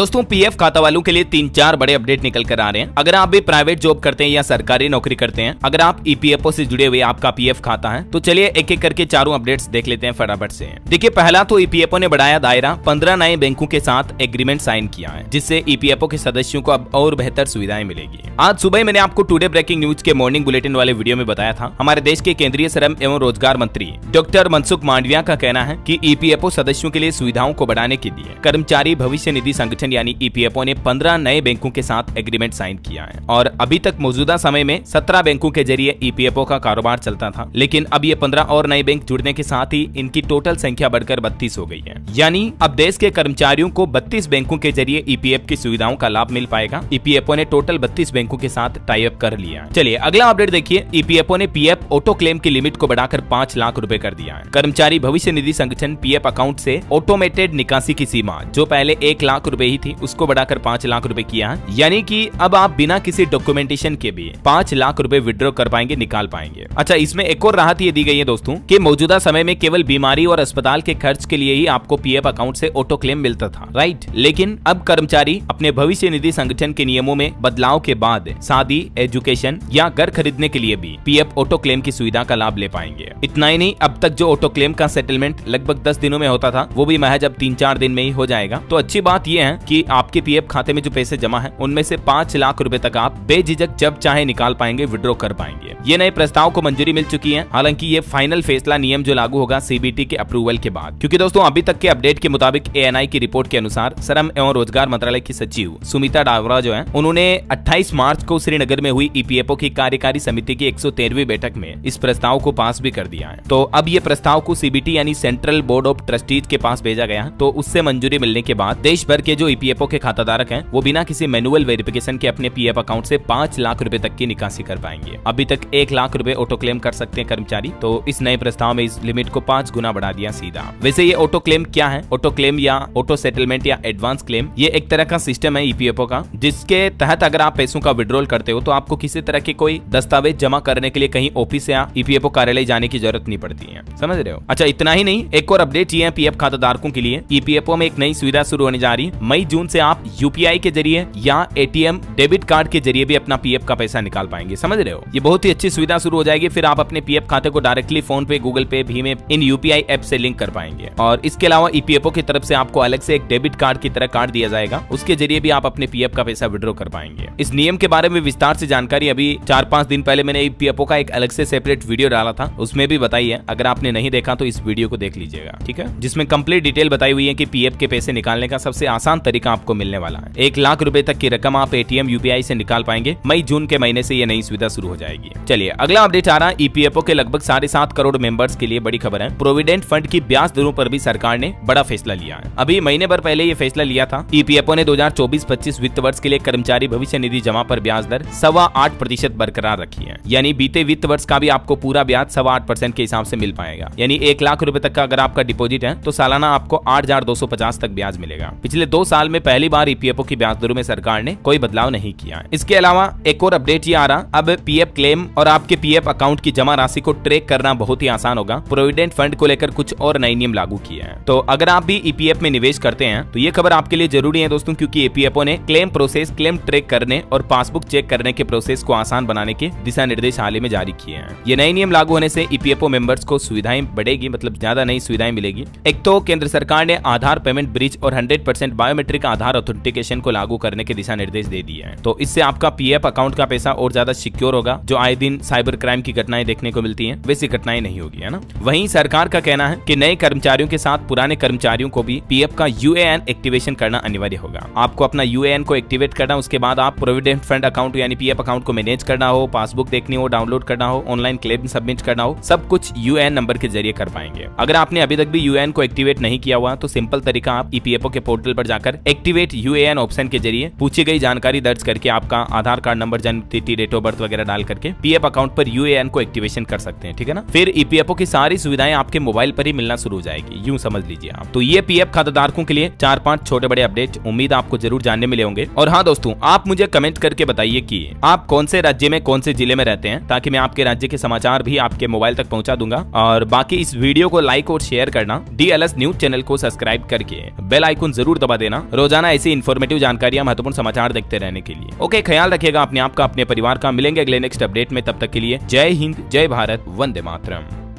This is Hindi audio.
दोस्तों पीएफ खाता वालों के लिए 3-4 बड़े अपडेट निकल कर आ रहे हैं। अगर आप भी प्राइवेट जॉब करते हैं या सरकारी नौकरी करते हैं, अगर आप ईपीएफओ से जुड़े हुए आपका पीएफ खाता है, तो चलिए एक एक करके चारों अपडेट्स देख लेते हैं फटाफट से। देखिए पहला तो ईपीएफओ ने बढ़ाया दायरा, 15 नए बैंकों के साथ एग्रीमेंट साइन किया है, जिससे ईपीएफओ के सदस्यों को अब और बेहतर सुविधाएं मिलेगी। आज सुबह मैंने आपको टुडे ब्रेकिंग न्यूज के मॉर्निंग बुलेटिन वाले वीडियो में बताया था, हमारे देश के केंद्रीय श्रम एवं रोजगार मंत्री डॉक्टर मनसुख मांडविया का कहना है कि ईपीएफओ सदस्यों के लिए सुविधाओं को बढ़ाने के लिए कर्मचारी भविष्य निधि संगठन यानी ईपीएफओ ने 15 नए बैंकों के साथ एग्रीमेंट साइन किया है। और अभी तक मौजूदा समय में 17 बैंकों के जरिए ईपीएफओ का कारोबार चलता था, लेकिन अब ये 15 और नए बैंक जुड़ने के साथ ही इनकी टोटल संख्या बढ़कर 32 हो गई है। यानी अब देश के कर्मचारियों को 32 बैंकों के जरिए ईपीएफ की सुविधाओं का लाभ मिल पाएगा। ईपीएफओ ने टोटल 32 बैंकों के साथ टाई अप कर लिया है। चलिए अगला अपडेट देखिए। ईपीएफओ ने पीएफ ऑटो क्लेम की लिमिट को बढ़ाकर 5 लाख रुपए कर दिया है। कर्मचारी भविष्य निधि संगठन पीएफ अकाउंट से ऑटोमेटेड निकासी की सीमा जो पहले 1 लाख रुपए ही थी, उसको बढ़ाकर 5 लाख रुपए किया है। यानी कि अब आप बिना किसी डॉक्यूमेंटेशन के भी 5 लाख रुपए विड्रॉ कर पाएंगे, निकाल पाएंगे। अच्छा, इसमें एक और राहत ये दी गई है दोस्तों कि मौजूदा समय में केवल बीमारी और अस्पताल के खर्च के लिए ही आपको पीएफ अकाउंट से ऑटो क्लेम मिलता था, राइट। लेकिन अब कर्मचारी अपने भविष्य निधि संगठन के नियमों में बदलाव के बाद शादी, एजुकेशन या घर खरीदने के लिए भी पीएफ ऑटो क्लेम की सुविधा का लाभ ले पाएंगे। इतना ही नहीं, अब तक जो ऑटो क्लेम का सेटलमेंट लगभग 10 दिनों में होता था, वो भी महज अब 3-4 दिन में ही हो जाएगा। तो अच्छी बात यह है कि आपके पीएफ खाते में जो पैसे जमा है, उनमें से 5 लाख रुपए तक आप बेझिझक जब चाहे निकाल पाएंगे, विड्रॉ कर पाएंगे। ये नए प्रस्ताव को मंजूरी मिल चुकी है। हालांकि ये फाइनल फैसला नियम जो लागू होगा सीबीटी के अप्रूवल के बाद, क्योंकि दोस्तों अभी तक के अपडेट के मुताबिक एएनआई की रिपोर्ट के अनुसार श्रम एवं रोजगार मंत्रालय की सचिव सुमिता डावरा जो है, उन्होंने 28 मार्च को श्रीनगर में हुई ईपीएफओ की कार्यकारी समिति की 113वीं बैठक में इस प्रस्ताव को पास भी कर दिया है। तो अब ये प्रस्ताव को सीबीटी यानी सेंट्रल बोर्ड ऑफ ट्रस्टीज के पास भेजा गया है। तो उससे मंजूरी मिलने के बाद देश भर के जो ईपीएफओ के खाताधारक हैं, वो बिना किसी मैनुअल वेरिफिकेशन के अपने पीएफ अकाउंट से 5 लाख रुपए तक की निकासी कर पाएंगे। अभी तक 1 लाख रुपए ऑटो क्लेम कर सकते हैं कर्मचारी, तो इस नए प्रस्ताव में इस लिमिट को 5 गुना बढ़ा दिया सीधा। वैसे ये ऑटो क्लेम क्या है? ऑटो क्लेम या ऑटो सेटलमेंट या एडवांस क्लेम, ये एक तरह का सिस्टम है ईपीएफओ का, जिसके तहत अगर आप पैसों का विड्रॉल करते हो तो आपको किसी तरह के कोई दस्तावेज जमा करने के लिए कहीं ऑफिस या ईपीएफओ कार्यालय जाने की जरूरत नहीं पड़ती है। समझ रहे हो? अच्छा, इतना ही नहीं, एक और अपडेट ये है पीएफ खाताधारकों के लिए। ईपीएफओ में एक नई सुविधा शुरू होने जा रही है। मई-जून से आप यूपीआई के जरिए या एटीएम डेबिट कार्ड के जरिए भी अपना पीएफ का पैसा निकाल पाएंगे। समझ रहे हो? ये बहुत ही अच्छी सुविधा शुरू हो जाएगी। फिर आप अपने पीएफ खाते को डायरेक्टली फोन पे, गूगल पे, भीम में इन यूपीआई ऐप से लिंक कर पाएंगे। और इसके अलावा ईपीएफओ की तरफ से आपको अलग से एक डेबिट कार्ड की तरह कार्ड दिया जाएगा, उसके जरिए भी आप अपने पीएफ का पैसा विड्रॉ कर पाएंगे। इस नियम के बारे में विस्तार से जानकारी अभी 4-5 दिन पहले मैंने ईपीएफओ का एक अलग से सेपरेट वीडियो डाला था, उसमें भी बताई है। अगर आपने नहीं देखा तो इस वीडियो को देख लीजिएगा, ठीक है, जिसमें कंप्लीट डिटेल बताई हुई है कि पीएफ के पैसे निकालने का सबसे आसान तरीका आपको मिलने वाला है। 1 लाख रुपए तक की रकम आप एटीएम, यूपीआई से निकाल पाएंगे। मई-जून के महीने से ये नई सुविधा शुरू हो जाएगी। चलिए अगला अपडेट आ रहा है ईपीएफओ के लगभग 7.5 करोड़ मेंबर्स के लिए बड़ी खबर है। प्रोविडेंट फंड की ब्याज दरों पर भी सरकार ने बड़ा फैसला लिया है। अभी महीने भर पहले ये फैसला लिया था। ईपीएफओ ने 2024-25 वित्त वर्ष के लिए कर्मचारी भविष्य निधि जमा पर ब्याज दर 8.25% बरकरार रखी है। यानी बीते वित्त वर्ष का भी आपको पूरा ब्याज 8.25% के हिसाब से मिल पाएगा। यानी 1 लाख रुपए तक का अगर आपका डिपॉजिट है तो सालाना आपको 8,250 तक ब्याज मिलेगा। पिछले 2 साल में पहली बार ईपीएफओ की ब्याज दरों में सरकार ने कोई बदलाव नहीं किया है। इसके अलावा एक और अपडेट ये आ रहा, अब पीएफ क्लेम और आपके पीएफ अकाउंट की जमा राशि को ट्रैक करना बहुत ही आसान होगा। प्रोविडेंट फंड को लेकर कुछ और नए नियम लागू किए हैं। तो अगर आप भी ईपीएफ में निवेश करते हैं तो ये खबर आपके लिए जरूरी है दोस्तों, क्योंकि ईपीएफओ ने क्लेम प्रोसेस, क्लेम ट्रैक करने और पासबुक चेक करने के प्रोसेस को आसान बनाने के दिशा निर्देश हाल ही में जारी किए हैं। ये नए नियम लागू होने से ईपीएफओ मेंबर्स को सुविधाएं बढ़ेगी, मतलब ज्यादा नई सुविधाएं मिलेगी। एक तो केंद्र सरकार ने आधार पेमेंट ब्रिज और 100% बायोमेट्रिक आधार ऑथेंटिकेशन को लागू करने के दिशा निर्देश दे दिए हैं। तो इससे आपका पीएफ अकाउंट का पैसा और ज्यादा सिक्योर होगा। जो आए दिन साइबर क्राइम की घटनाएं देखने को मिलती हैं, वैसी घटनाएं नहीं होगी, है ना। वहीं सरकार का कहना है कि नए कर्मचारियों के साथ पुराने कर्मचारियों को भी पीएफ का यूएएन एक्टिवेशन करना अनिवार्य होगा। आपको अपना यूएएन को एक्टिवेट करना, उसके बाद आप प्रोविडेंट फंड अकाउंट यानी पीएफ अकाउंट को मैनेज करना हो, पासबुक देखनी हो, डाउनलोड करना हो, ऑनलाइन क्लेम सबमिट करना हो, सब कुछ यूएएन नंबर के जरिए कर पाएंगे। अगर आपने अभी तक भी यूएएन को एक्टिवेट नहीं किया हुआ तो सिंपल तरीका, आप ईपीएफओ के पोर्टल पर जाकर एक्टिवेट यूएएन ऑप्शन के जरिए पूछी गई जानकारी दर्ज करके आपका आधार कार्ड नंबर, जन्म तिथि, डेट ऑफ बर्थ वगैरह डाल करके पीएफ अकाउंट पर यूएएन को एक्टिवेशन कर सकते हैं, ठीक है ना। फिर ईपीएफओ की सारी सुविधाएं आपके मोबाइल पर ही मिलना शुरू हो जाएगी, यूं समझ लीजिए आप। तो ये पीएफ खाताधारकों के लिए 4-5 छोटे बड़े अपडेट उम्मीद आपको जरूर जानने मिले होंगे। और हाँ दोस्तों, आप मुझे कमेंट करके बताइए कि आप कौन से राज्य में, कौन से जिले में रहते हैं, ताकि मैं आपके राज्य के समाचार भी आपके मोबाइल तक पहुंचा दूंगा। और बाकी इस वीडियो को लाइक और शेयर करना, डीएलएस न्यूज चैनल को सब्सक्राइब करके बेल आइकन जरूर दबा देना, रखिएगा रोजाना ऐसी इन्फॉर्मेटिव जानकारियां, महत्वपूर्ण समाचार देखते रहने के लिए। ओके, ख्याल रखिएगा अपने आप का, अपने परिवार का। मिलेंगे अगले नेक्स्ट अपडेट में, तब तक के लिए जय हिंद, जय भारत, वंदे मातरम।